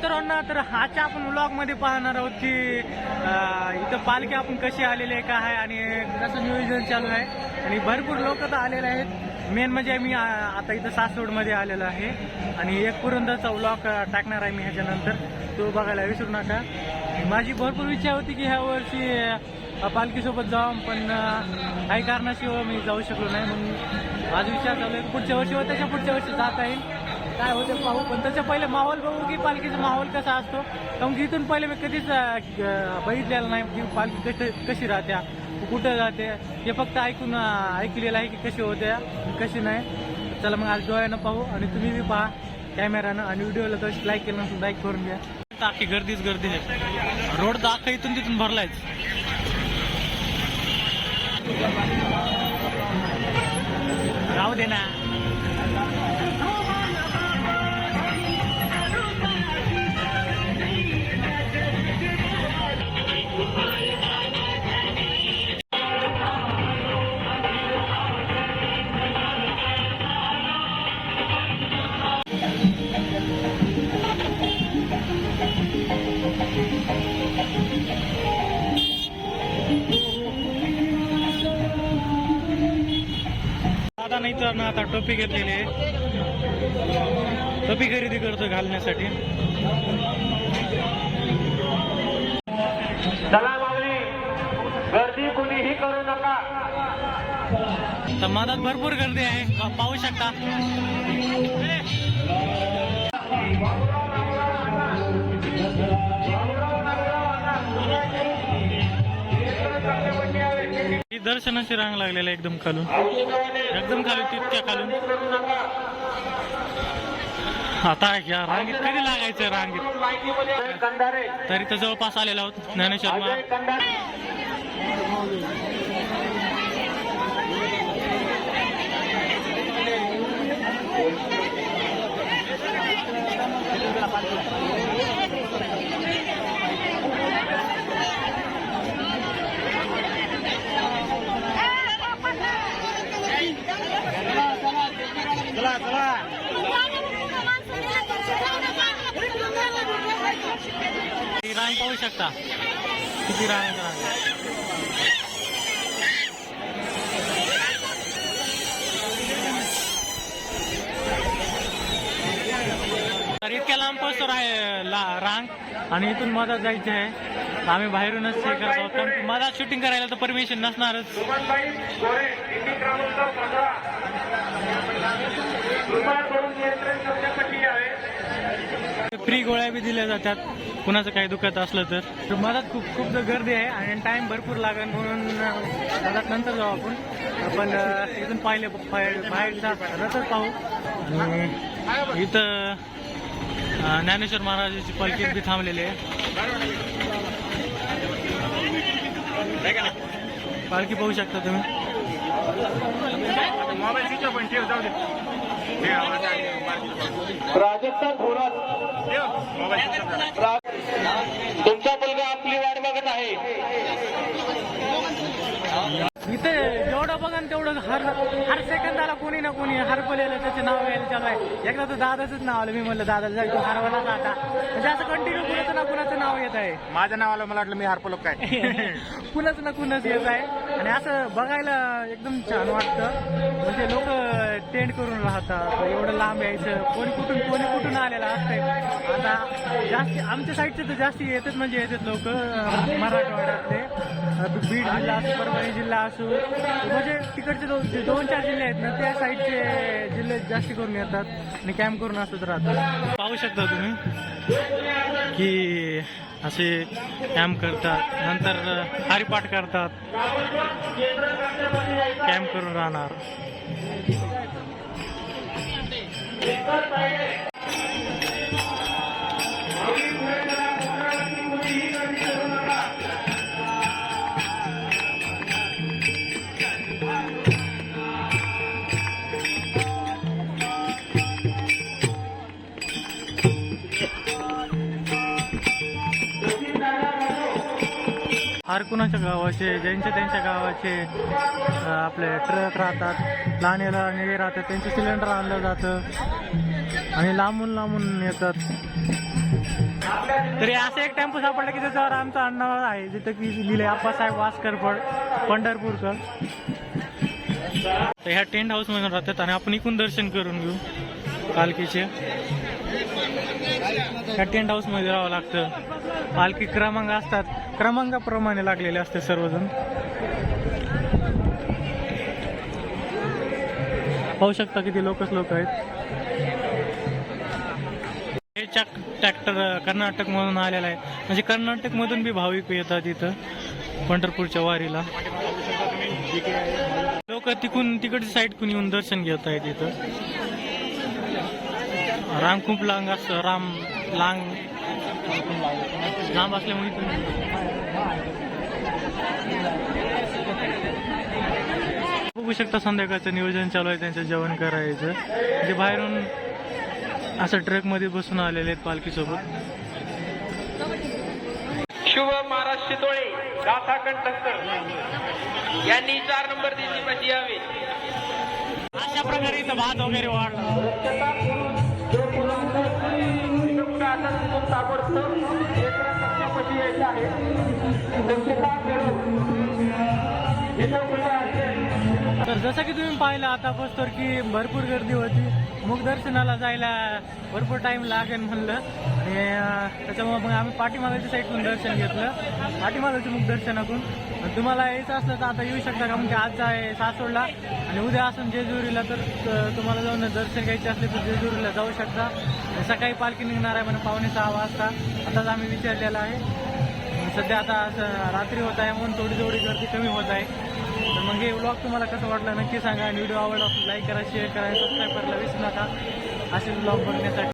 मित्रांनो, तर आजच्या आपण व्लॉग मध्ये पाहणार आहोत की इथं पालखी आपण कशी आलेली आहे, काय आहे आणि कसं नियोजन चालू आहे आणि भरपूर लोक तर आलेले आहेत. मेन म्हणजे मी आता इथं सासवड मध्ये आलेलो आहे आणि एक पुरंदरचा व्लॉग टाकणार आहे मी ह्याच्यानंतर, तो बघायला विसरू नका. माझी भरपूर इच्छा होती की ह्या वर्षी पालखीसोबत जाऊ, पण काही कारणाशिवाय मी जाऊ शकलो नाही. म्हणून आज विचार चालू आहे पुढच्या वर्षी व त्याच्या पुढच्या वर्षी जाता येईल, काय होते पाहू. पण त्याच्या पहिले माहोल बघू की पालखीचा माहोल कसा असतो, कारण की इथून पहिले मी कधीच बघितलेलं नाही की पालखी कशी राहत्या, कुठं जाते, हे फक्त ऐकलेलं आहे की कशी होत्या कशी नाही. चला मग आज डोळ्यानं पाहू आणि तुम्ही बी पहा कॅमेरानं, आणि व्हिडिओला तर लाईक केलं नसून लाईक करून घ्या. अख्खी गर्दीच गर्दी आहे, रोड तर अख्खा इथून तिथून भरलायच. राहू दे ना. दादा नाही तर ना आता टोपी घेतलेली आहे, टोपी खरेदी करतो घालण्यासाठी. चला माऊली, गर्दी कुणीही करू नका. तर मधात भरपूर गर्दी आहे, पाहू शकता. ही दर्शनाची रांग लागलेली आहे एकदम खालून, एकदम खालून, तितक्या खालून. आता या रांगीत कधी लागायचं, रांगीत तरी तर जवळपास आलेलो आहोत ज्ञानेश्वर महाराज. रांग पाहू शकता किती रांग. तर इतक्या लांब पोहोचतो आहे रांग, आणि इथून मधात जायचं आहे. आम्ही बाहेरूनच हे करत आहोत, कारण मधात शूटिंग करायला तर परमिशन नसणारच. फ्री गोळ्या बी दिल्या जातात कुणाचं काही दुखत असलं तर. मधात खूप गर्दी आहे आणि टाइम भरपूर लागेल, म्हणून मधात नंतर जाऊ आपण. पण इथून पाहिले बाहेरचा रथच पाहू. आणि इथं ज्ञानेश्वर महाराजांची पालखी बी थांबलेली आहे. पालखी पाहू शकता तुम्ही. राजस्थान थोरात, तुमचा मुलगा आपली वाट बघत आहे. इथे जेवढं बघा तेवढं हर सेकंदाला कोणी ना कोणी हरपलेलं त्याचं नाव यायला चालू आहे. एकदा तर दादाचंच नाव आलं, मी म्हणलं दादा जाय तू हरवला आता, म्हणजे असं कंटिन्यू कुणाचं ना कुणाचं नाव येत आहे. माझ्या नावाला मला वाटलं मी हरपलो काय. कुणाच ना कुणाच येत आहे, आणि असं बघायला एकदम छान वाटतं. म्हणजे लोक टेंट करून राहतात, एवढं लांब यायचं, कोणी कुठून आलेलं असतंय. आता जास्त आमच्या साईडचे तर जास्त येतात, म्हणजे येतात लोक मराठवाड्यातले, बीड जिल्हा असो, परभणी जिल्हा असो, म्हणजे तिकडचे 2-4 जिल्हे आहेत ना, त्या साईडचे जिल्हे जास्त करून येतात आणि कॅम्प करून असत राहतात. पाहू शकता तुम्ही की असे कॅम्प करतात, नंतर हरिपाठ करतात, कॅम्प करून राहणार. हर कुणाच्या गावाचे, ज्यांच्या त्यांच्या गावाचे आपले ट्रक राहतात, लहान राहतात, त्यांचे सिलेंडर आणलं जातं आणि लांबून येतात. तरी असं एक टेम्पो सापडला की त्याच्यावर आमचं आडनाव आहे, जिथं की लिहिले आप्पासाहेब वासकर पंढरपूरकर. तर ह्या टेंट हाऊस मध्ये राहतात आणि आपण इकडून दर्शन करून घेऊ पालखीचे. ह्या टेंट हाऊस मध्ये राहावं लागतं. पालखी क्रमांक असतात, क्रमांकाप्रमाणे लागलेले असते सर्वजण. पाहू शकता किती लोक आहेत. हे ट्रॅक्टर कर्नाटक मधून आलेला आहे, म्हणजे कर्नाटक मधून बी भाविक येतात इथं पंढरपूरच्या वारीला. लोक तिकडच्या साईड कुणी येऊन दर्शन घेत आहेत इथं. राम खूप लांब असतं, लांब असल्यामुळे बघू शकता संध्याकाळचं नियोजन चालू आहे त्यांचं जेवण करायचं. म्हणजे बाहेरून असं ट्रक मध्ये बसून आलेले आहेत पालखी सोबत. शुभ महाराज शितोळे गाथा कंठस्थ यांनी 4 नंबर दिल्लीमध्ये यावे. अशा प्रकारे इथं भात वगैरे वाढला. तर जसं की तुम्ही पाहिलं आता तर की भरपूर गर्दी होती. मुखदर्शनाला जायला भरपूर टाइम लागेल म्हणलं, आणि त्याच्यामुळे मग आम्ही पाठीमागाच्या साईडून दर्शन घेतलं, पाठीमागाच्या मुखदर्शनातून. तुम्हाला यायचं असलं तर आता येऊ शकता का, म्हणजे आज आहे सासवडला आणि उद्या असून जेजुरीला. तर तुम्हाला जाऊन दर्शन घ्यायचे असले तर जेजुरीला जाऊ शकता. सकाळी पालखी निघणार आहे म्हणजे 5:45 वाजता, आताच आम्ही विचारलेला आहे. सध्या आता रात्री होत आहे म्हणून थोडी गर्दी कमी होत आहे. तर मग हे व्लॉग तुम्हाला कसं वाटलं नक्की सांगा. व्हिडिओ आवडला लाईक करा, शेअर करा, सबस्क्राईब करायला विसरू नका असे व्लॉग बघण्यासाठी.